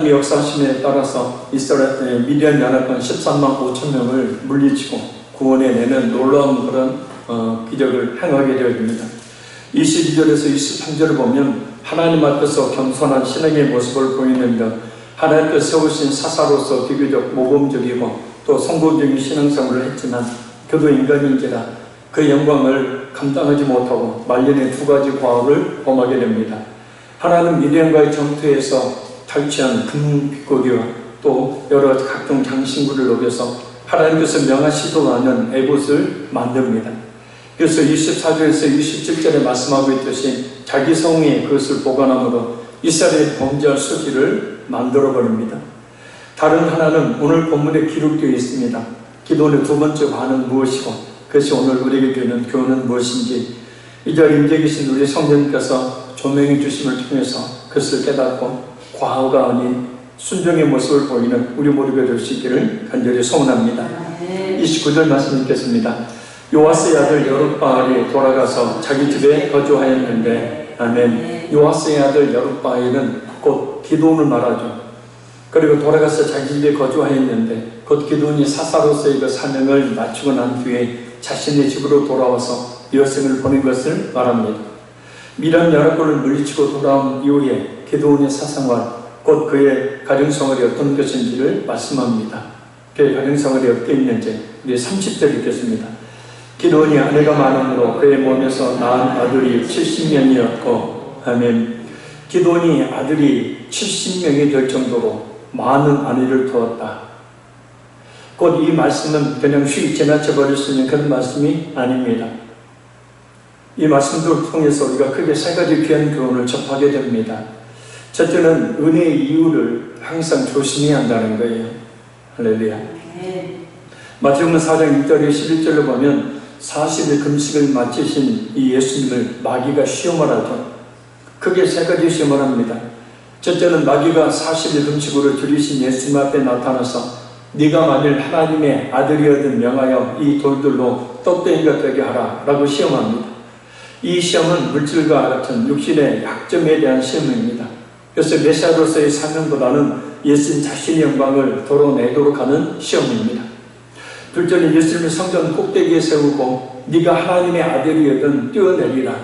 역사심에 따라서 이스라엘 미디안 연합군 13만 5천 명을 물리치고 구원해내는 놀라운 그런 기적을 행하게 되어집니다. 22절에서 23절을 보면 하나님 앞에서 겸손한 신앙의 모습을 보이는데 하나님께서 세우신 사사로서 비교적 모범적이고 또 성공적인 신앙생활을 했지만 그도 인간인지라 그 영광을 감당하지 못하고 말년에 두 가지 과업을 범하게 됩니다. 하나는 미디안과의 전투에서 탈취한 금빛고기와 또 여러 각종 장신구를 녹여서 하나님께서 명하시도 않은 에봇을 만듭니다. 그래서 24절에서 27절에 말씀하고 있듯이 자기 성에 그것을 보관함으로 이스라엘이 범죄할 수지를 만들어버립니다. 다른 하나는 오늘 본문에 기록되어 있습니다. 기도원의 두 번째 반은 무엇이고 그것이 오늘 우리에게 주는 교훈은 무엇인지 이 자리에 임재 계신 우리 성령님께서 조명해 주심을 통해서 그것을 깨닫고 과거가 아닌 순종의 모습을 보이는 우리 모두가 될 수 있기를 간절히 소원합니다. 29절 말씀 읽겠습니다. 요아스의 아들 여룹바알이 돌아가서 자기 집에 거주하였는데 아멘. 요아스의 아들 여룹바알은 곧 기도원을 말하죠. 그리고 돌아가서 자기 집에 거주하였는데 곧 기도원이 사사로서의 그 사명을 마치고 난 뒤에 자신의 집으로 돌아와서 여생을 보낸 것을 말합니다. 미디안 연합군을 물리치고 돌아온 이후에 기도원의 사생활, 곧 그의 가정생활이 어떤 것인지를 말씀합니다. 그의 가정생활이 어떻게 있는지 우리 30절 읽겠습니다. 기도원이 아내가 많음으로 그의 몸에서 낳은 아들이 70명이었고 아멘. 기도원이 아들이 70명이 될 정도로 많은 아내를 두었다. 곧 이 말씀은 그냥 쉽게 지나쳐버릴 수 있는 그런 말씀이 아닙니다. 이 말씀들을 통해서 우리가 크게 세 가지 귀한 교훈을 접하게 됩니다. 첫째는 은혜의 이유를 항상 조심해야 한다는 거예요. 할렐루야. 마태복음 4장 6절에 11절을 보면 40일 금식을 마치신 이 예수님을 마귀가 시험을 하죠. 크게 세 가지 시험을 합니다. 첫째는 마귀가 40일 금식으로 들이신 예수님 앞에 나타나서 네가 만일 하나님의 아들이었든 명하여 이 돌들로 떡대기가 되게 하라 라고 시험합니다. 이 시험은 물질과 같은 육신의 약점에 대한 시험입니다. 그래서 메시아로서의 사명보다는 예수님 자신의 영광을 드러내도록 하는 시험입니다. 둘째는 예수님을 성전 꼭대기에 세우고 네가 하나님의 아들이거든 뛰어내리라.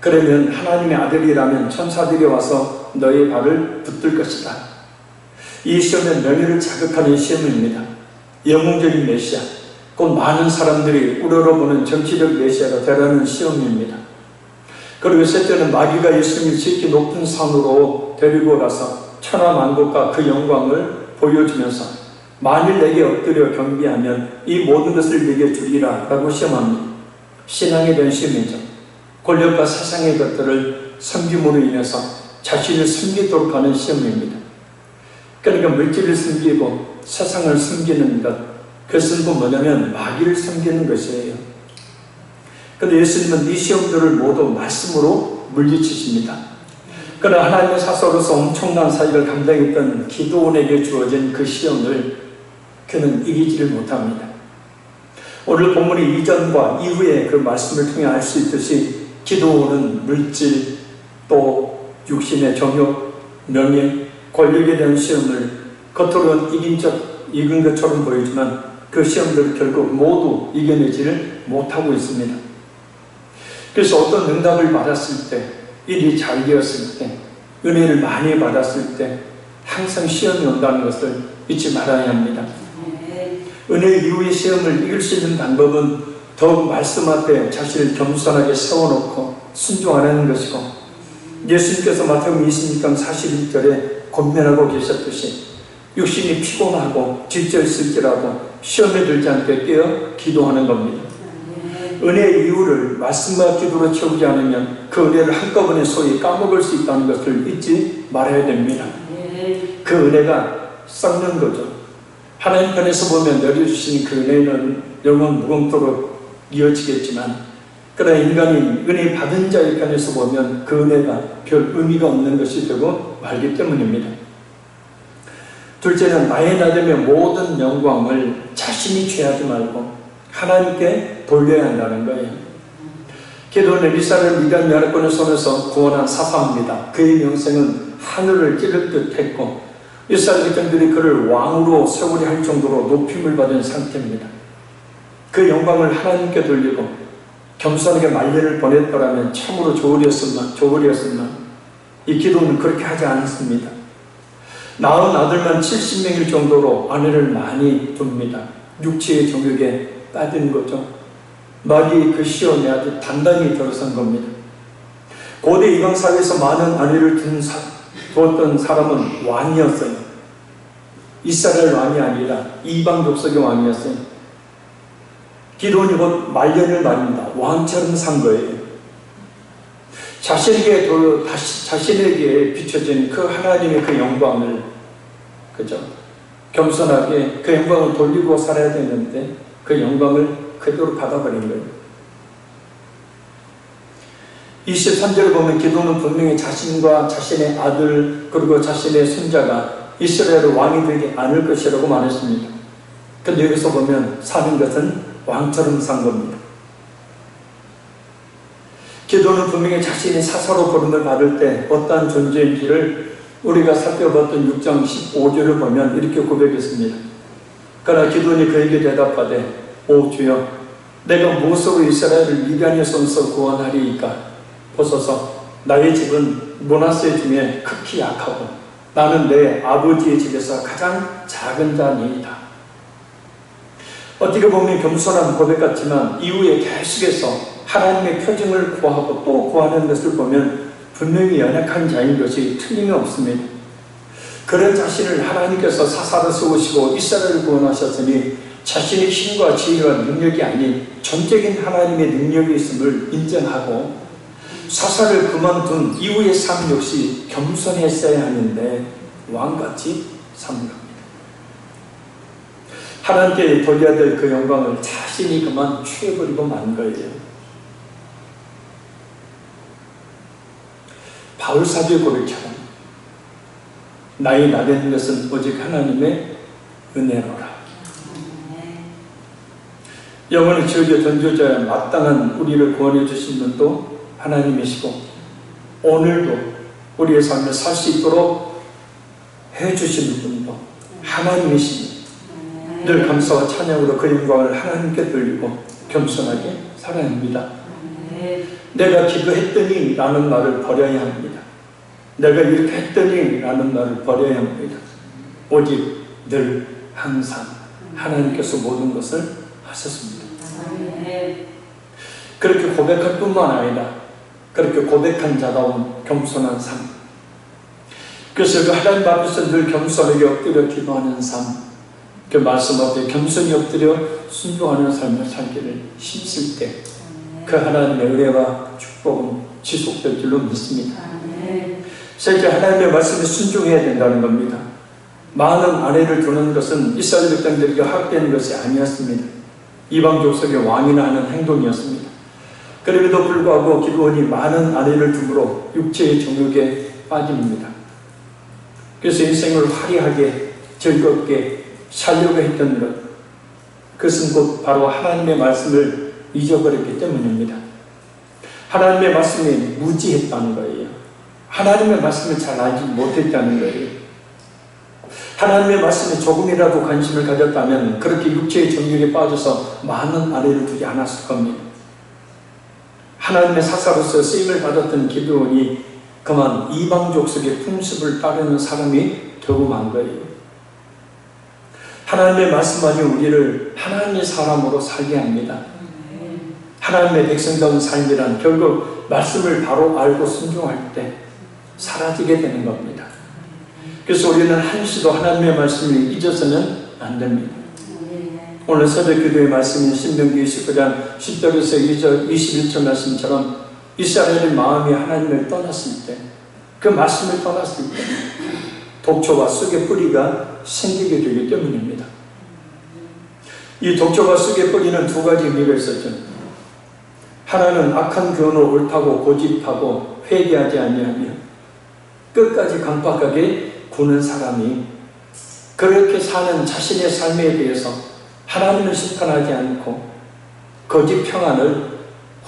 그러면 하나님의 아들이라면 천사들이 와서 너의 발을 붙들 것이다. 이 시험은 명예를 자극하는 시험입니다. 영웅적인 메시아, 곧 많은 사람들이 우러러보는 정치적 메시아가 되라는 시험입니다. 그리고 셋째는 마귀가 예수님을 지극히 높은 산으로 데리고 가서 천하만국과 그 영광을 보여주면서 만일 내게 엎드려 경배하면 이 모든 것을 내게 주리라 라고 시험합니다. 신앙에 대한 시험이죠. 권력과 세상의 것들을 섬김으로 인해서 자신을 숨기도록 하는 시험입니다. 그러니까 물질을 숨기고 세상을 숨기는 것, 그것은 뭐냐면 마귀를 숨기는 것이에요. 그런데 예수님은 이 시험들을 모두 말씀으로 물리치십니다. 그러나 하나님의 사서로서 엄청난 사역을 감당했던 기도원에게 주어진 그 시험을 그는 이기지를 못합니다. 오늘 본문의 이전과 이후의 그 말씀을 통해 알 수 있듯이 기도원은 물질 또 육신의 정욕, 명예, 권력에 대한 시험을 겉으로는 이긴 것처럼 보이지만 그 시험들을 결국 모두 이겨내지를 못하고 있습니다. 그래서 어떤 응답을 받았을 때, 일이 잘 되었을 때, 은혜를 많이 받았을 때 항상 시험이 온다는 것을 잊지 말아야 합니다. 은혜 이후의 시험을 이길 수 있는 방법은 더욱 말씀 앞에 자신을 겸손하게 세워놓고 순종하는 것이고, 예수님께서 마태복음 26장 41절에 권면하고 계셨듯이 육신이 피곤하고 지쳐있을지라도 시험에 들지 않게 깨어 기도하는 겁니다. 은혜의 이유를 말씀과 기도로 채우지 않으면 그 은혜를 한꺼번에 소위 까먹을 수 있다는 것을 잊지 말아야 됩니다. 그 은혜가 썩는 거죠. 하나님 편에서 보면 내려주신 그 은혜는 영원 무궁토록 이어지겠지만, 그러나 인간이 은혜 받은 자의 편에서 보면 그 은혜가 별 의미가 없는 것이 되고 말기 때문입니다. 둘째는 나의 나됨의 모든 영광을 자신이 취하지 말고 하나님께 돌려야 한다는 거예요. 기도원은 이스라엘 미디안 연합군의 손에서 구원한 사사입니다. 그의 명성은 하늘을 찌를 듯 했고 이스라엘 백성들이 그를 왕으로 세우려 할 정도로 높임을 받은 상태입니다. 그 영광을 하나님께 돌리고 겸손하게 말년을 보냈더라면 참으로 좋으리였으나 이 기도는 그렇게 하지 않았습니다. 낳은 아들만 70명일 정도로 아내를 많이 둡니다. 육체의 정욕에 빠진 거죠. 말이 그 시험에 아주 단단히 들어선 겁니다. 고대 이방 사회에서 많은 아내를 두었던 사람은 왕이었어요. 이스라엘 왕이 아니라 이방 족속의 왕이었어요. 기도원이 곧 말년을 말입니다. 왕처럼 산 거예요. 자신에게 비춰진 그 하나님의 그 영광을, 그죠? 겸손하게 그 영광을 돌리고 살아야 되는데 그 영광을 그대로 받아버린 거예요. 23절을 보면 기도는 분명히 자신과 자신의 아들 그리고 자신의 손자가 이스라엘 왕이 되지 않을 것이라고 말했습니다. 근데 여기서 보면 사는 것은 왕처럼 산 겁니다. 기도는 분명히 자신이 사사로 부름을 받을 때 어떠한 존재인지를 우리가 살펴봤던 6장 15절을 보면 이렇게 고백했습니다. 그러나 기도니 그에게 대답하되 오 주여 내가 무엇으로 이스라엘을 미디안의 손에서 구원하리이까. 보소서 나의 집은 므낫세 중에 극히 약하고 나는 내 아버지의 집에서 가장 작은 자니이다. 어떻게 보면 겸손한 고백 같지만 이후에 계속해서 하나님의 표징을 구하고 또 구하는 것을 보면 분명히 연약한 자인 것이 틀림이 없습니다. 그런 자신을 하나님께서 사사로 세우시고 이스라엘을 구원하셨으니 자신의 힘과 지혜와 능력이 아닌 전적인 하나님의 능력이 있음을 인정하고 사사를 그만둔 이후의 삶 역시 겸손했어야 하는데 왕같이 사는 겁니다. 하나님께 돌려야 될 그 영광을 자신이 그만 취해버리고 만 거예요. 바울 사도의 고백처럼 나의 나되는 것은 오직 하나님의 은혜로라. 영원히 지어져 전조자야 마땅한 우리를 구원해 주신 분도 하나님이시고 오늘도 우리의 삶을 살 수 있도록 해주시는 분도 하나님이시니 늘 감사와 찬양으로 그 영광을 하나님께 돌리고 겸손하게 살아야 합니다. 내가 기도했더니 라는 말을 버려야 합니다. 내가 이렇게 했더니 라는 말을 버려야 합니다. 오직 늘 항상 하나님께서 모든 것을 하셨습니다. 그렇게 고백할 뿐만 아니라 그렇게 고백한 자다운 겸손한 삶, 그래서 그 하나님 앞에서 늘 겸손하게 엎드려 기도하는 삶, 그 말씀 앞에 겸손히 엎드려 순종하는 삶을 살기를 힘쓸 때 그 하나님의 은혜와 축복은 지속될 줄로 믿습니다. 실제 하나님의 말씀에 순종해야 된다는 겁니다. 많은 아내를 두는 것은 이스라엘 백성들에게 허락된 것이 아니었습니다. 이방 족속의 왕이나 하는 행동이었습니다. 그럼에도 불구하고 기드온이 많은 아내를 둠으로 육체의 정욕에 빠집니다. 그래서 인생을 화려하게 즐겁게 살려고 했던 것, 그것은 곧 바로 하나님의 말씀을 잊어버렸기 때문입니다. 하나님의 말씀에 무지했다는 거예요. 하나님의 말씀을 잘 알지 못했다는 거예요. 하나님의 말씀에 조금이라도 관심을 가졌다면 그렇게 육체의 정욕에 빠져서 많은 아내를 두지 않았을 겁니다. 하나님의 사사로서 쓰임을 받았던 기드온이 그만 이방 족속의 풍습을 따르는 사람이 되고 만 거예요. 하나님의 말씀만이 우리를 하나님의 사람으로 살게 합니다. 하나님의 백성다운 삶이란 결국 말씀을 바로 알고 순종할 때 사라지게 되는 겁니다. 그래서 우리는 한시도 하나님의 말씀을 잊어서는 안 됩니다. 오늘 새벽 기도의 말씀인 신명기 29장 10절에서 21절 말씀처럼 이스라엘의 마음이 하나님을 떠났을 때, 그 말씀을 떠났을 때 독초와 쑥의 뿌리가 생기게 되기 때문입니다. 이 독초와 쑥의 뿌리는 두 가지 의미가 있었죠. 하나는 악한 교훈을 옳다고 고집하고 회개하지 아니하며 끝까지 강박하게 구는 사람이 그렇게 사는 자신의 삶에 대해서 하나님을 심판하지 않고 거짓 평안을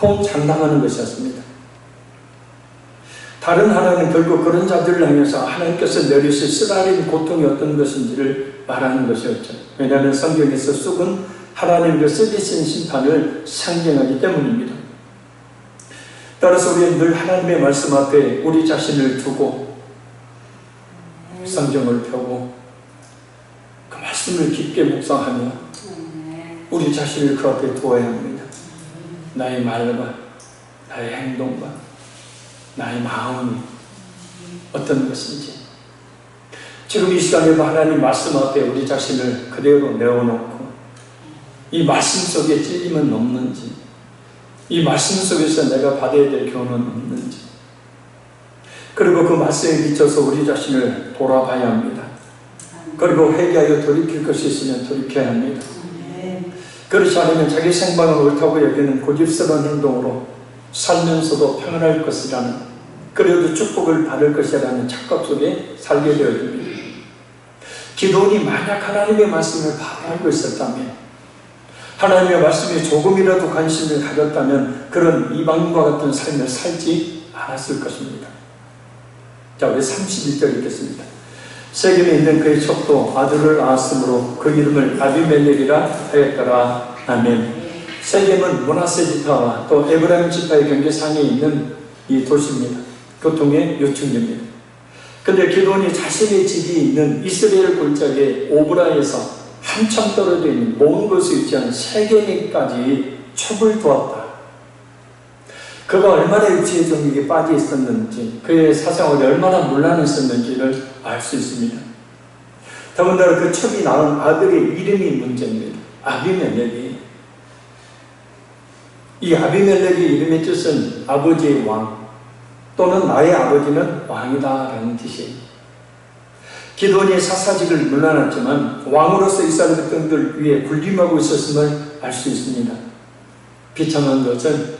홍장당하는 것이었습니다. 다른 하나는 결국 그런 자들을 향해서 하나님께서 내리실 쓰라린 고통이 어떤 것인지를 말하는 것이었죠. 왜냐하면 성경에서 쑥은 하나님의 쓰리신 심판을 상징하기 때문입니다. 따라서 우리는 늘 하나님의 말씀 앞에 우리 자신을 두고 성경을 펴고 그 말씀을 깊게 묵상하며 우리 자신을 그 앞에 두어야 합니다. 나의 말과 나의 행동과 나의 마음이 어떤 것인지, 지금 이 시간에도 하나님 말씀 앞에 우리 자신을 그대로 내어놓고 이 말씀 속에 찔림은 없는지, 이 말씀 속에서 내가 받아야 될 교훈은 없는지, 그리고 그 말씀에 비춰서 우리 자신을 돌아봐야 합니다. 그리고 회개하여 돌이킬 것이 있으면 돌이켜야 합니다. 그렇지 않으면 자기 생방을 옳다고 여기는 고집스러운 행동으로 살면서도 평안할 것이라는, 그래도 축복을 받을 것이라는 착각 속에 살게 되어집니다. 기도원이 만약 하나님의 말씀을 바로 알고 있었다면, 하나님의 말씀에 조금이라도 관심을 가졌다면 그런 이방인과 같은 삶을 살지 않았을 것입니다. 자, 우리 31절 읽겠습니다. 세겜에 있는 그의 첩도 아들을 낳았으므로 그 이름을 아비멜렉이라 하였더라. 아멘. 세겜은 므낫세 지파와 또 에브라임 지파의 경계상에 있는 이 도시입니다. 교통의 요충지입니다. 근데 기드온이 자신의 집이 있는 이스라엘 골짜기의 오브라에서 한참 떨어져 있는 먼 곳에 위치한 세겜에까지 첩을 두었다. 그가 얼마나 육체의 정욕에 빠져 있었는지, 그의 사생활이 얼마나 문란했었는지를 알 수 있습니다. 더군다나 그 첩이 낳은 아들의 이름이 문제입니다. 아비멜렉이. 이 아비멜렉의 이름의 뜻은 아버지의 왕, 또는 나의 아버지는 왕이다 라는 뜻이에요. 기드온이 사사직을 물러났지만 왕으로서 이스라엘 백성들 위에 군림하고 있었음을 알 수 있습니다. 비참한 것은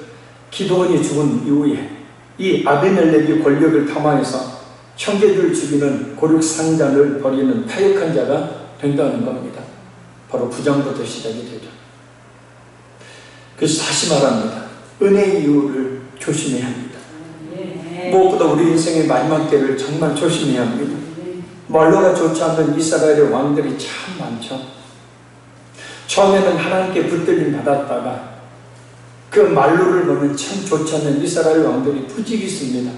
기드온이 죽은 이후에 이 아비멜렉이 권력을 탐하여서 형제들을 죽이는 고륙상잔을 벌이는 타협한 자가 된다는 겁니다. 바로 부정부터 시작이 되죠. 그래서 다시 말합니다. 은혜의 이유를 조심해야 합니다. 무엇보다 우리 인생의 마지막 때를 정말 조심해야 합니다. 말로가 좋지 않는 이스라엘의 왕들이 참 많죠. 처음에는 하나님께 붙들림 받았다가 그 말로를 보면 참 좋지 않는 이스라엘 왕들이 부지기 있습니다.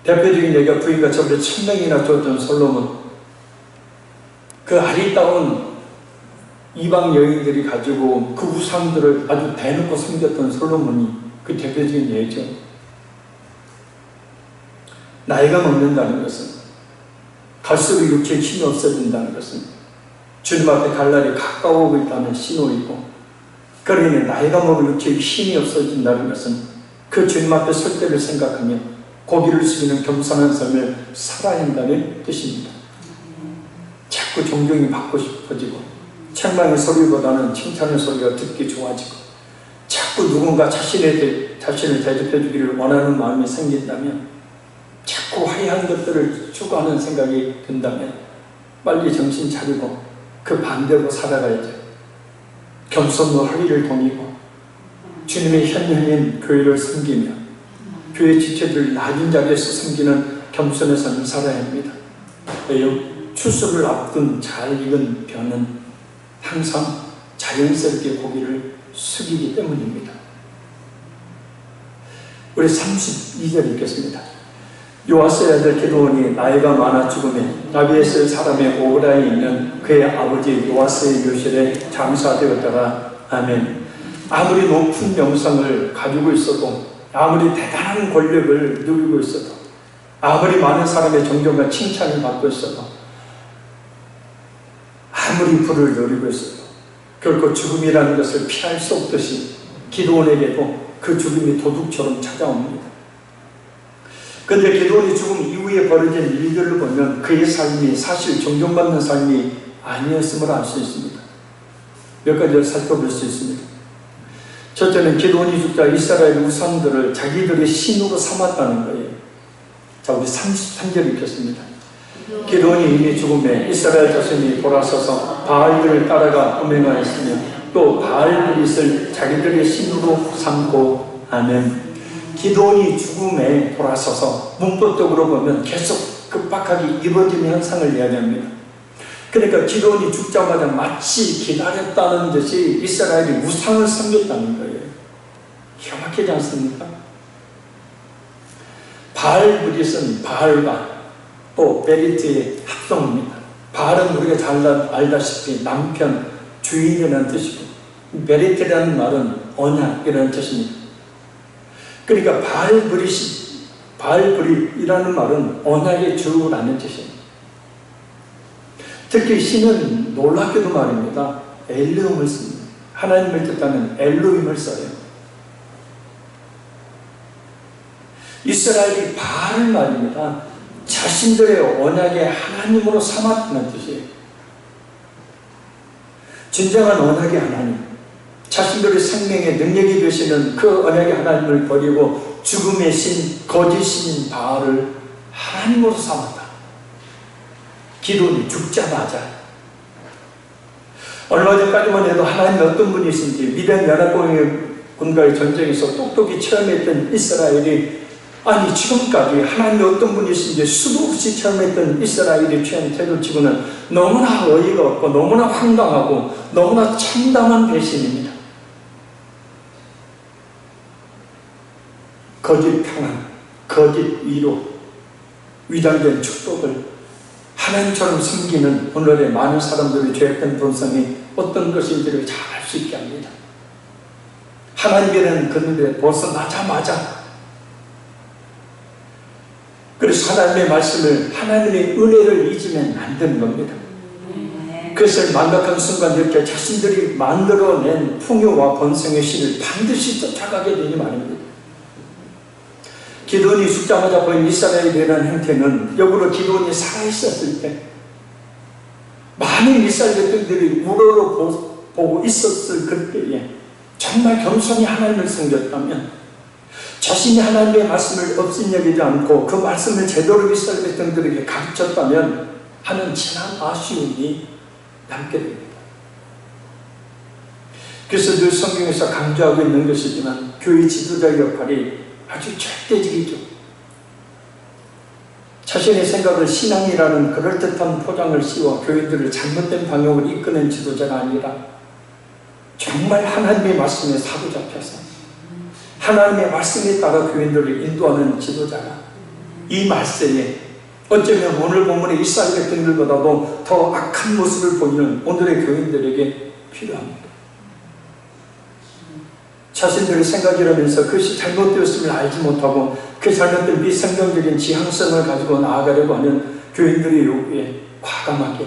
대표적인 얘기가 부인과 저보다 1000명이나 줬던 솔로몬. 그 아리따운 이방 여인들이 가지고 그 우상들을 아주 대놓고 섬겼던 솔로몬이 그 대표적인 예죠. 나이가 먹는다는 것은, 갈수록 육체의 힘이 없어진다는 것은 주님 앞에 갈 날이 가까워오고 있다는 신호이고, 그러니 나이가 먹은 육체의 힘이 없어진다는 것은 그 주님 앞에 설 때를 생각하며 고기를 숙이는 겸손한 삶을 살아야 한다는 뜻입니다. 자꾸 존경이 받고 싶어지고 책망의 소리보다는 칭찬의 소리가 듣기 좋아지고 자꾸 누군가 자신을 대접해 주기를 원하는 마음이 생긴다면, 자꾸 화려한 것들을 추구하는 생각이 든다면 빨리 정신 차리고 그 반대로 살아가야죠. 겸손로 허리를 동이고 주님의 현현인 교회를 섬기며 교회 지체들 낮은 자리에서 섬기는 겸손의 삶을 살아야 합니다. 왜요? 추수를 앞둔 잘 익은 벼는 항상 자연스럽게 고기를 숙이기 때문입니다. 우리 32절 읽겠습니다. 요아스의 아들 기드온이 나이가 많아 죽음에 아비에셀 사람의 오브라에 있는 그의 아버지 요아스의 묘실에 장사되었다가 아멘. 아무리 높은 명성을 가지고 있어도, 아무리 대단한 권력을 누리고 있어도, 아무리 많은 사람의 존경과 칭찬을 받고 있어도, 아무리 부를 누리고 있어도 결코 죽음이라는 것을 피할 수 없듯이 기드온에게도 그 죽음이 도둑처럼 찾아옵니다. 그런데 기드온이 죽음 이후에 벌어진 일들을 보면 그의 삶이 사실 존경받는 삶이 아니었음을 알 수 있습니다. 몇 가지를 살펴볼 수 있습니다. 첫째는 기드온이 죽자 이스라엘 우상들을 자기들의 신으로 삼았다는 거예요. 자, 우리 33절 읽겠습니다. 기드온이 이미 죽음에 이스라엘 자손이 돌아서서 바알들을 따라가 음행하였으며 또 바알브릿을 자기들의 신으로 삼고. 아멘. 기드온이 죽음에 돌아서서 문법적으로 보면 계속 급박하게 이루어지는 현상을 이야기합니다. 그러니까 기드온이 죽자마자 마치 기다렸다는 듯이 이스라엘이 우상을 섬겼다는 거예요. 기가 막히지 않습니까? 바알브릿은 바알과 또 베리트의 합성입니다. 바알은 우리가 잘 알다시피 남편, 주인이라는 뜻이고, 베리트라는 말은 언약이라는 뜻입니다. 그러니까 바알브릿이라는 말은 언약의 주라는 뜻입니다. 특히 시는 놀랍게도 말입니다. 엘르음을 씁니다. 하나님을 뜻하는 엘로힘을 써요. 이스라엘이 바알을 말입니다. 자신들의 언약의 하나님으로 삼았다는 뜻이에요. 진정한 언약의 하나님, 자신들의 생명의 능력이 되시는 그 언약의 하나님을 버리고 죽음의 신, 거짓신 바알을 하나님으로 삼았다. 기드온이 죽자마자. 얼마 전까지만 해도 하나님이 어떤 분이신지 미디안 연합군과의 전쟁에서 똑똑히 체험했던 이스라엘이, 아니 지금까지 하나님이 어떤 분이신지 수도 없이 체험했던 이스라엘이 취한 태도치고는 너무나 어이가 없고 너무나 황당하고 너무나 참담한 배신입니다. 거짓 평안, 거짓 위로, 위장된 축복을 하나님처럼 섬기는 오늘의 많은 사람들의 죄악된 본성이 어떤 것인지를 잘 알 수 있게 합니다. 하나님이라는 그늘에 벗어나자마자, 그래서 하나님의 말씀을, 하나님의 은혜를 잊으면 안 되는 겁니다. 그것을 망각한 순간 이렇게 자신들이 만들어낸 풍요와 번성의 신을 반드시 쫓아가게 되니 말입니다. 기드온이 죽자마자 보인 이스라엘에 대한 행태는 역으로 기드온이 살아있었을 때 많은 이스라엘 백성들이 우러러보고 있었을 그때에 정말 겸손히 하나님을 섬겼다면, 자신이 하나님의 말씀을 업신여기지 않고 그 말씀을 제대로 이스라엘 백성들에게 가르쳤다면 하는 진한 아쉬움이 남게 됩니다. 그래서 늘 성경에서 강조하고 있는 것이지만 교회 지도자의 역할이 아주 절대적이죠. 자신의 생각을 신앙이라는 그럴듯한 포장을 씌워 교인들을 잘못된 방향으로 이끄는 지도자가 아니라 정말 하나님의 말씀에 사로잡혀서 하나님의 말씀에 따라 교인들을 인도하는 지도자가 이 말세에 어쩌면 오늘 본문의 이스라엘 백성들보다도 더 악한 모습을 보이는 오늘의 교인들에게 필요합니다. 자신들의 생각이라면서 그것이 잘못되었음을 알지 못하고 그 잘못된 비성경적인 지향성을 가지고 나아가려고 하는 교인들의 요구에 과감하게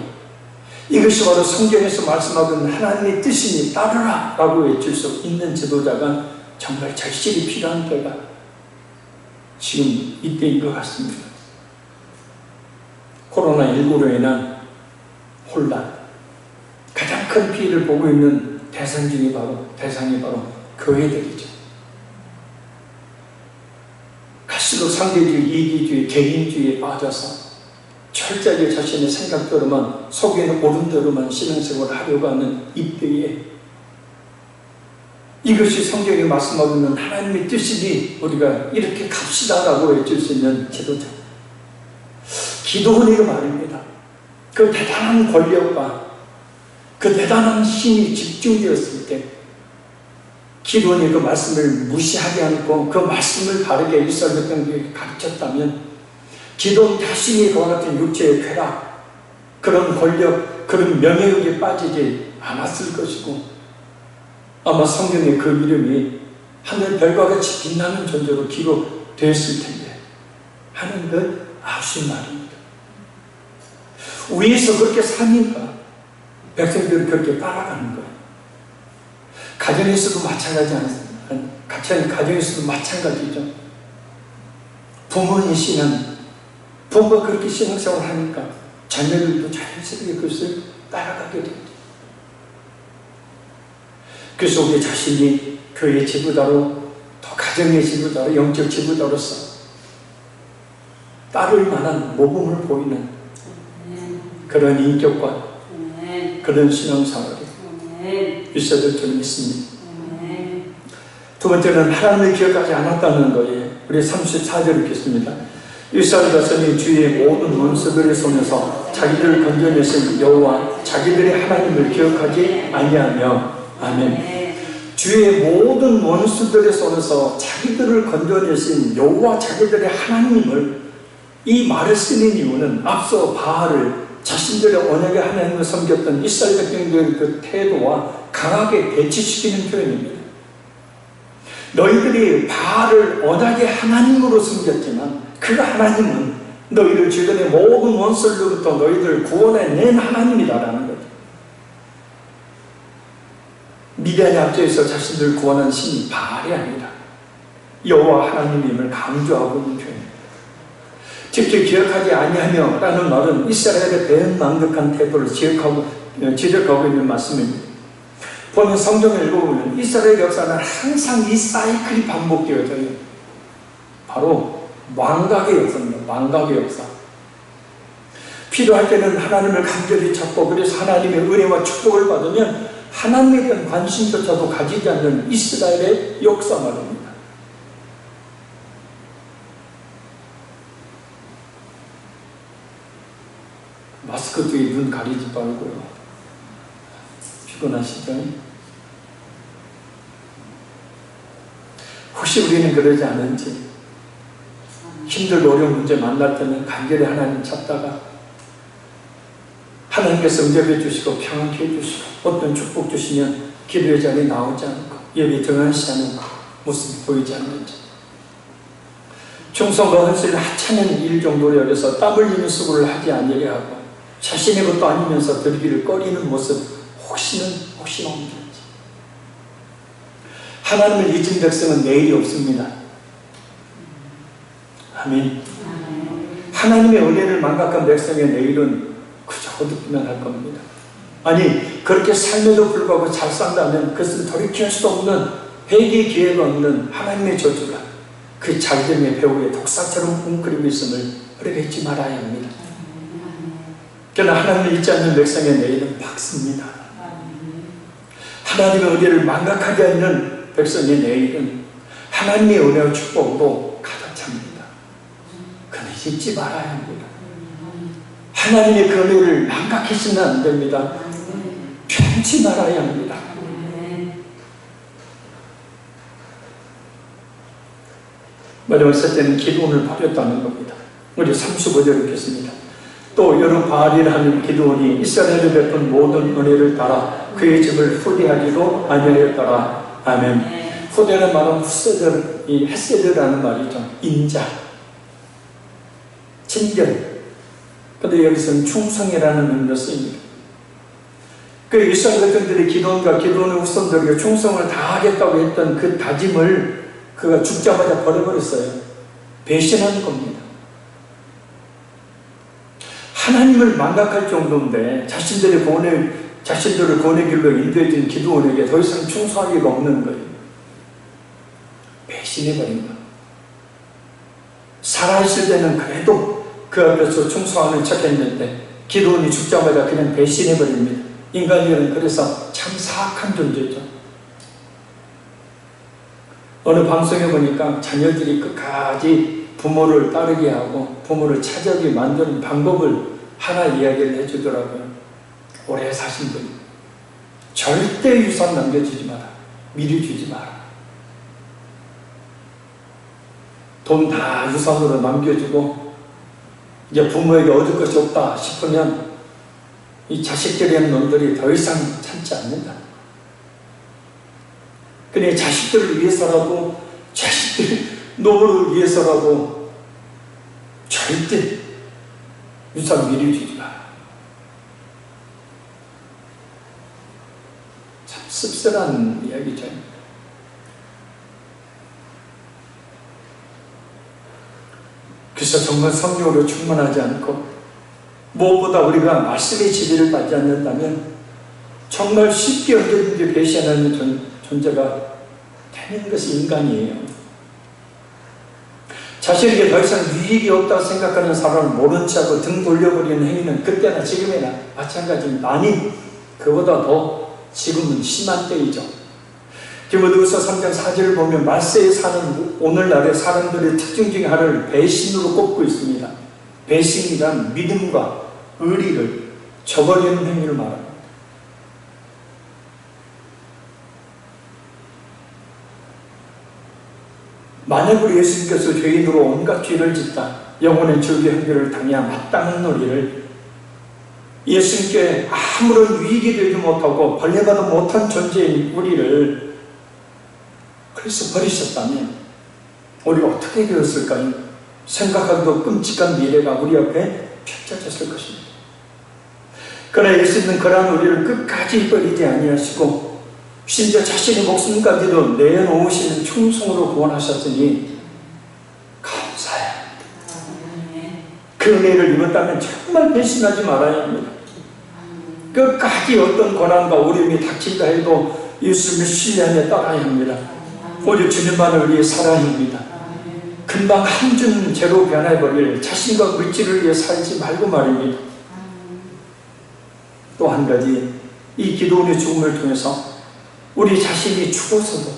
이것이 바로 성경에서 말씀하고 있는 하나님의 뜻이니 따르라 라고 외칠 수 있는 지도자가 정말 절실히 필요한 때가 지금 이때인 것 같습니다. 코로나19로 인한 혼란, 가장 큰 피해를 보고 있는 대상이 바로 교회들이죠. 갈수록 상대주의, 이기주의, 개인주의에 빠져서 철저하게 자신의 생각대로만, 속에는 옳은 대로만 신앙생활을 하려고 하는 이때에 이것이 성경에 말씀하고 있는 하나님의 뜻이니 우리가 이렇게 갑시다라고 외칠 수 있는 지도자, 기도원이가 말입니다. 그 대단한 권력과 그 대단한 힘이 집중되었을 때 기도원이 그 말씀을 무시하지 않고 그 말씀을 바르게 이스라엘 백성들에게 가르쳤다면 기도원 자신이 그와 같은 육체의 쾌락, 그런 권력, 그런 명예욕에 빠지지 않았을 것이고 아마 성경의 그 이름이 하늘 별과 같이 빛나는 존재로 기록되었을 텐데 하는 그 아쉬운 말입니다. 위에서 그렇게 사니까 백성들이 그렇게 따라가는 거예요. 가정에서도 마찬가지 않습니까? 가정에서도 마찬가지죠. 부모의 신앙, 부모가 그렇게 신앙생활을 하니까 자녀들도 자연스럽게 그것을 따라가게 됩니다. 그래서 우리 자신이 교회 지도자로, 또 가정의 지도자로, 영적 지도자로서 따를 만한 모범을 보이는 그런 인격과 그런 신앙생활이 있어야 될 줄 믿습니다. 두 번째는 하나님을 기억하지 않았다는 거예요. 우리 34절 읽겠습니다. 이스라엘 자손이 주의 모든 원수들의 손에서 자기들을 건져내신 여호와 자기들의 하나님을 기억하지 아니하며. 아멘. 주의 모든 원수들의 손에서 자기들을 건져내신 여호와 자기들의 하나님을, 이 말을 쓰는 이유는 앞서 바알을, 자신들의 언약의 하나님을 섬겼던 이스라엘 백성들의 그 태도와 강하게 배치시키는 표현입니다. 너희들이 바알을 언약의 하나님으로 섬겼지만 그 하나님은 너희를 주변의 모든 원수로부터 너희들을 구원해낸 하나님이다라는 거죠. 미디안의 앞에서 자신들을 구원한 신이 바알이 아니라 여호와 하나님임을 강조하고 있는 표현입니다. 직접 기억하지 아니하며 라는 말은 이스라엘의 배은망덕한 태도를 지적하고 있는 말씀입니다. 보면 성경을 읽어보면 이스라엘 역사는 항상 이 사이클이 반복되어져요. 바로 망각의 역사입니다. 망각의 역사. 필요할 때는 하나님을 간절히 찾고, 그래서 하나님의 은혜와 축복을 받으면 하나님에 대한 관심조차도 가지지 않는 이스라엘의 역사 말입니다. 마스크 뒤에 눈 가리지 말고요. 피곤하시죠? 혹시 우리는 그러지 않은지, 힘들고 어려운 문제 만날 때는 간절히 하나님 찾다가 하나님께서 응답해 주시고 평안케 해주시고 어떤 축복 주시면 기도의 자리에 나오지 않고 예배 등한시 하는 모습이 보이지 않는지, 충성과 헌신을 하찮은 일 정도로 여겨서 땀 흘리는 수고를 하지 않으려 하고 자신의 것도 아니면서 드리기를 꺼리는 모습 혹시나 없는지. 하나님을 잊은 백성은 내일이 없습니다. 아멘. 하나님의 은혜를 망각한 백성의 내일은 그저 어둡기만 할 겁니다. 아니, 그렇게 삶에도 불구하고 잘 산다면 그것을 돌이킬 수 없는, 회개의 기회가 없는 하나님의 저주가 그 잘됨의 배후에 독사처럼 웅크리고 있음을 우리가 잊지 말아야 합니다. 그러나 하나님을 잊지 않는 백성의 내일은 밝습니다. 하나님의 은혜를 망각하지 않는 백성의 내일은 하나님의 은혜와 축복으로 가득 찹니다. 그러나 잊지 말아야 합니다. 하나님의 그 은혜를 망각해서는 안 됩니다. 편치 말아야 합니다. 마지막 셋째는 기도원을 버렸다는 겁니다. 우리 35절 읽겠습니다. 또 여러 바알이라 하는 기드온이 이스라엘에 베푼 모든 은혜를 따라 그의 집을 후대하기로 아니하였더라. 아멘. 후대는 말은 후세들, 이 헤세드라는 말이죠. 인자, 친절. 근데 여기서는 충성이라는 의미로 쓰입니다. 그 이스라엘 백성들이 기드온과 기드온의 후손들에게 충성을 다하겠다고 했던 그 다짐을 그가 죽자마자 버려버렸어요. 배신하는 겁니다. 하나님을 망각할 정도인데 자신들을 구원의 길로 인도해준 기드온에게 더 이상 충성하기가 없는 거예요. 배신해버린 거예요. 살아있을 때는 그래도 그 앞에서 충성하는 척했는데 기드온이 죽자마자 그냥 배신해버립니다. 인간이는 그래서 참 사악한 존재죠. 어느 방송에 보니까 자녀들이 끝까지 부모를 따르게 하고 부모를 찾아오게 만드는 방법을 하나 이야기를 해주더라고요. 오래 사신 분이 절대 유산 남겨주지 마라. 미리 주지 마라. 돈 다 유산으로 남겨주고 이제 부모에게 얻을 것이 없다 싶으면 이 자식들이란 놈들이 더 이상 참지 않는다. 그래, 자식들을 위해서라도, 자식들 노후를 위해서라도 절대 유산 미리 주지 마라. 참 씁쓸한 이야기죠. 그래서 정말 성령으로 충만하지 않고 무엇보다 우리가 말씀의 지배를 받지 않는다면 정말 쉽게 언제든지 배신하는 존재가 되는 것이 인간이에요. 자신에게 더 이상 유익이 없다고 생각하는 사람을 모른 척하고 등 돌려버리는 행위는 그때나 지금이나 마찬가지입니다. 아니, 그보다 더 지금은 심한 때이죠. 디모데후서 3장 4절을 보면 말세에 사는 오늘날의 사람들의 특징 중에 하나를 배신으로 꼽고 있습니다. 배신이란 믿음과 의리를 저버리는 행위를 말합니다. 만약 우리 예수님께서 죄인으로 온갖 죄를 짓다 영혼의 절규 행위를 당해야 마땅한 놀이를 예수님께 아무런 유익이 되지 못하고 벌레받아 못한 존재인 우리를 그래서 버리셨다면 우리가 어떻게 되었을까요? 생각하기도 끔찍한 미래가 우리 앞에 펼쳐졌을 것입니다. 그러나 예수님은 그러한 우리를 끝까지 버리지 아니하시고 심지어 자신의 목숨까지도 내놓으시는 충성으로 구원하셨으니 감사해요. 그 은혜를 입었다면 정말 배신하지 말아야 합니다. 끝까지 어떤 고난과 어려움이 닥친다 해도 예수님을 신뢰하며 따라야 합니다. 오직 주님만을 위해 살아야 합니다. 금방 한줌 죄로 변해버릴 자신과 물질을 위해 살지 말고 말입니다. 또 한 가지, 이 기도원의 죽음을 통해서 우리 자신이 죽어서도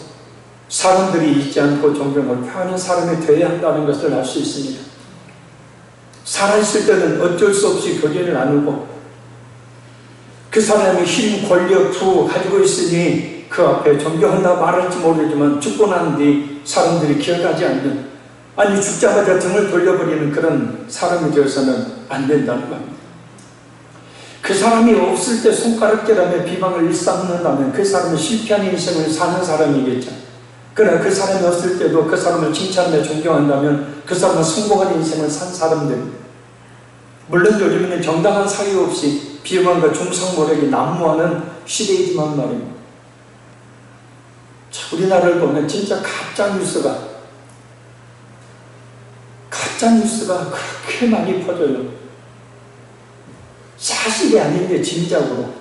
사람들이 잊지 않고 존경을 표하는 사람이 되어야 한다는 것을 알 수 있습니다. 살아있을 때는 어쩔 수 없이 교제를 나누고 그 사람이 힘, 권력, 부 가지고 있으니 그 앞에 존경한다 말할지 모르지만 죽고 난 뒤 사람들이 기억하지 않는, 아니 죽자마자 등을 돌려버리는 그런 사람이 되어서는 안 된다는 겁니다. 그 사람이 없을 때 손가락질하며 비방을 일삼는다면 그 사람은 실패한 인생을 사는 사람이겠죠. 그러나 그 사람이 없을 때도 그 사람을 칭찬하며 존경한다면 그 사람은 성공한 인생을 산 사람들입니다. 물론 요즘에는 정당한 사유 없이 비방과 중상모략이 난무하는 시대이지만 말입니다. 우리나라를 보면 진짜 가짜뉴스가 그렇게 많이 퍼져요. 사실이 아닌데 진작으로,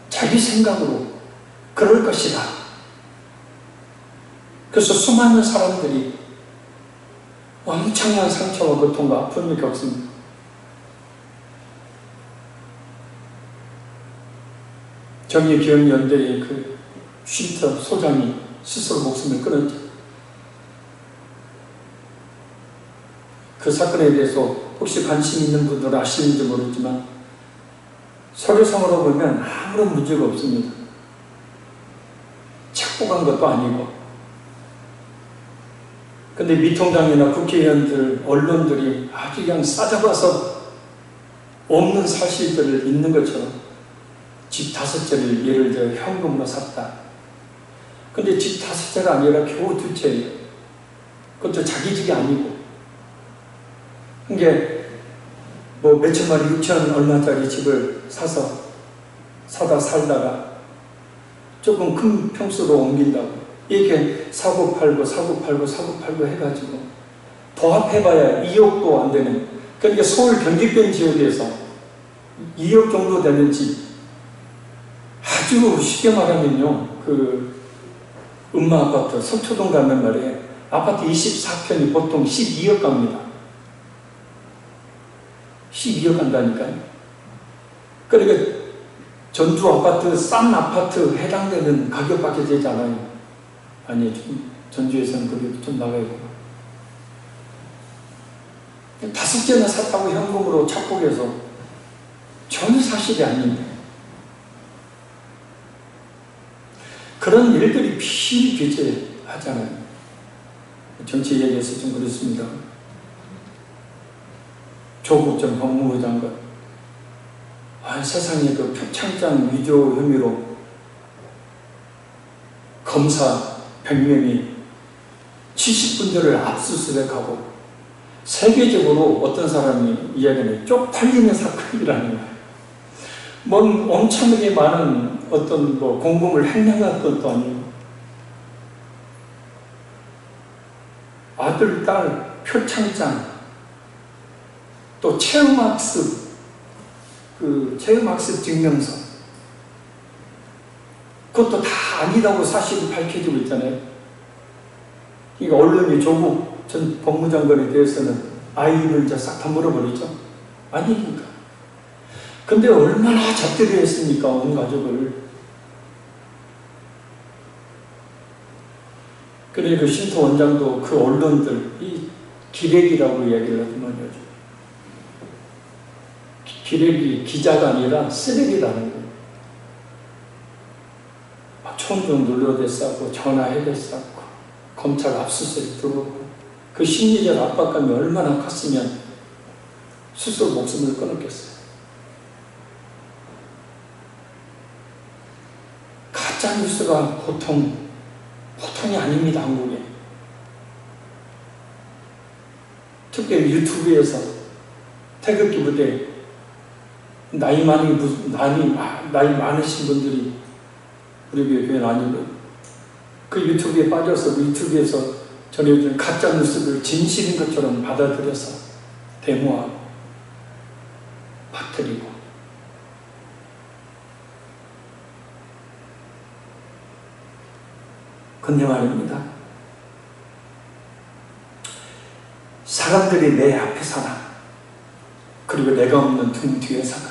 자기 생각으로 그럴 것이다. 그래서 수많은 사람들이 엄청난 상처와 고통과 아픔을 겪습니다. 정의기억연대의 그 쉼터 소장이 스스로 목숨을 끊었죠. 그 사건에 대해서 혹시 관심 있는 분들은 아시는지 모르지만 서류상으로 보면 아무런 문제가 없습니다. 착복한 것도 아니고. 근데 미통당이나 국회의원들, 언론들이 아주 그냥 싸잡아서 없는 사실들을 있는 것처럼 집 5채를 예를 들어 현금으로 샀다. 근데 집 5채가 아니라 겨우 2채예요. 그것도 자기 집이 아니고. 이게 뭐 몇천만 원, 6천 얼마짜리 집을 사다 살다가 조금 큰 평수로 옮긴다고 이렇게 사고 팔고 해가지고 도합해봐야 2억도 안 되는, 그러니까 서울 경기권 지역에서 2억 정도 되는 집, 아주 쉽게 말하면요, 그 음마아파트 서초동 가면 말이에요, 아파트 24평이 보통 12억 갑니다. 12억 간다니까요. 그러니까 전주 아파트, 싼 아파트 해당되는 가격밖에 되지 않아요. 아니, 전주에서는 그게 좀 나가고. 5채나 샀다고 현금으로 착복해서 전혀 사실이 아닌데. 그런 일들이 비일비재하잖아요. 정치 얘기해서 좀 그렇습니다. 조국 전 법무부 장관, 세상에 그 표창장 위조 혐의로 검사 100명이 70분들을 압수수색하고 세계적으로 어떤 사람이 이야기하는 쪽팔리는 사건이라는 거예요. 뭔 엄청나게 많은 어떤 뭐 공금을 횡령한 것도 아니고, 아들, 딸 표창장, 또 체험학습, 체험학습 증명서, 그것도 다 아니라고 사실이 밝혀지고 있잖아요. 그러니까 언론이 조국 전 법무장관에 대해서는 아이를 이제 싹 다 물어버리죠. 아니니까. 근데 얼마나 잡들이 했습니까, 온 가족을. 그러니 그 쉼터 원장도 그 언론들, 이 기레기라고 이야기를 하더만요. 기레기, 기자가 아니라 쓰레기라는 거예요. 막 총좀 눌러댔었고, 전화해댔었고, 검찰 압수수색 들어오고, 그 심리적 압박감이 얼마나 컸으면 스스로 목숨을 끊었겠어요. 가짜뉴스가 보통이 아닙니다, 한국에. 특히 유튜브에서 태극기 부대 나이 많으신 분들이 우리 교회는 아니고 그 유튜브에 빠져서 유튜브에서 전해주는 가짜뉴스를 진실인 것처럼 받아들여서 데모하고 퍼뜨리고 근데 말입니다. 사람들이 내 앞에 사나 그리고 내가 없는 등 뒤에 사나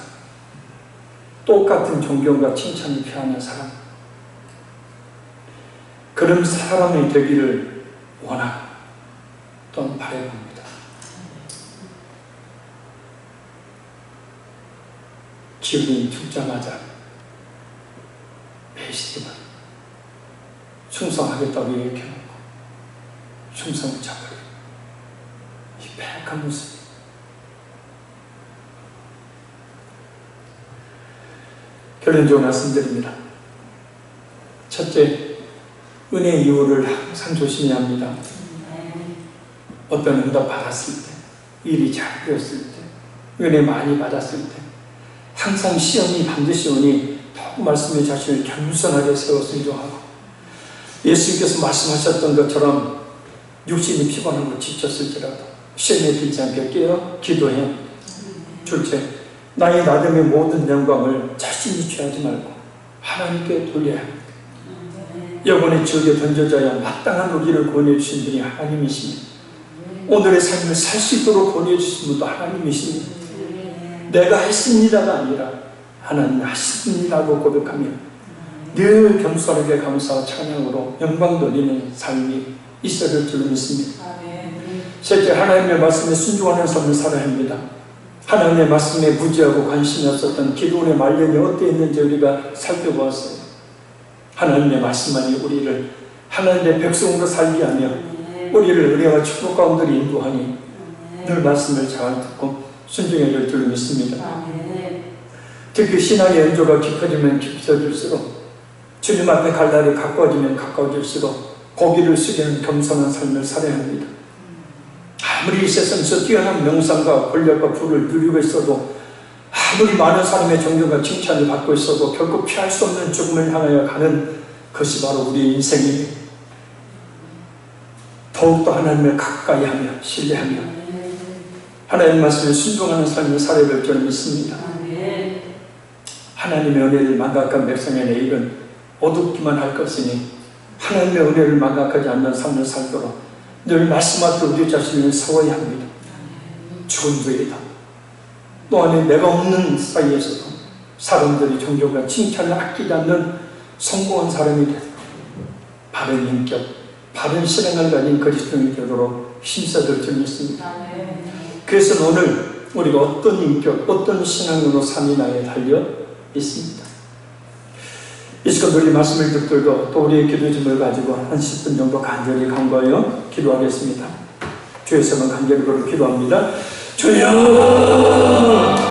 똑같은 존경과 칭찬이 표하는 사람, 그런 사람이 되기를 원하고 또는 바라봅니다. 기운이 죽자마자 배신을 충성하겠다고 얘기해놓고 충성을 잡아요. 이 폐악한 모습. 결론적으로 말씀드립니다. 첫째, 은혜 이유를 항상 조심해야 합니다. 어떤 응답 받았을 때, 일이 잘 되었을 때, 은혜 많이 받았을 때, 항상 시험이 반드시 오니 더욱 말씀의 자신을 겸손하게 세워서 인정하고, 예수님께서 말씀하셨던 것처럼 육신이 피곤하고 지쳤을지라도 시험에 들지 않게 깨어 기도해. 둘째, 나의 나됨의 모든 영광을 자신이 취하지 말고 하나님께 돌려야 합니다. 영혼의 지옥에 던져져야 마땅한 우리를 권해주신 분이 하나님이십니다. 오늘의 삶을 살 수 있도록 권해주신 분도 하나님이십니다. 내가 했습니다가 아니라 하나님 하십니다고 고백하며 늘 겸손하게 감사와 찬양으로 영광 돌리는 삶이 있어야 될 줄 믿습니다. 셋째, 하나님의 말씀에 순종하는 삶을 살아야 합니다. 하나님의 말씀에 무지하고 관심이 없었던 기도원의 말년이 어떠했는지 우리가 살펴보았어요. 하나님의 말씀만이 우리를 하나님의 백성으로 살게 하며 우리를 은혜와 축복 가운데로 인도하니 늘 말씀을 잘 듣고 순종해야 될 줄 믿습니다. 특히 신앙의 연조가 깊어지면 깊어질수록 주님 앞에 갈 날이 가까워지면 가까워질수록 고기를 숙이는 겸손한 삶을 살아야 합니다. 아무리 이 세상에서 뛰어난 명상과 권력과 부를 누리고 있어도, 아무리 많은 사람의 존경과 칭찬을 받고 있어도 결코 피할 수 없는 죽음을 향하여 가는 것이 바로 우리의 인생입니다. 더욱더 하나님을 가까이 하며 신뢰하며 하나님의 말씀에 순종하는 삶을 살아야 될 줄 믿습니다. 하나님의 은혜를 망각한 백성의 내일은 어둡기만 할 것이니 하나님의 은혜를 망각하지 않는 삶을 살도록 늘 말씀 앞에 우리 자신을 세워야 합니다. 죽은 후에도 또한 내가 없는 사이에서도 사람들이 존경과 칭찬을 아끼지 않는 성공한 사람이 되도록 바른 인격, 바른 신앙을 가진 그리스도인이 되도록 힘써들 줄 믿습니다. 그래서 오늘 우리가 어떤 인격, 어떤 신앙으로 삶이나에 달려 있습니다. 이 시간 우리 말씀을 듣들고 또 우리의 기도 제목을 가지고 한 10분 정도 간절히 간구하여 기도하겠습니다. 주의 성은 간절히 기도합니다. 주여!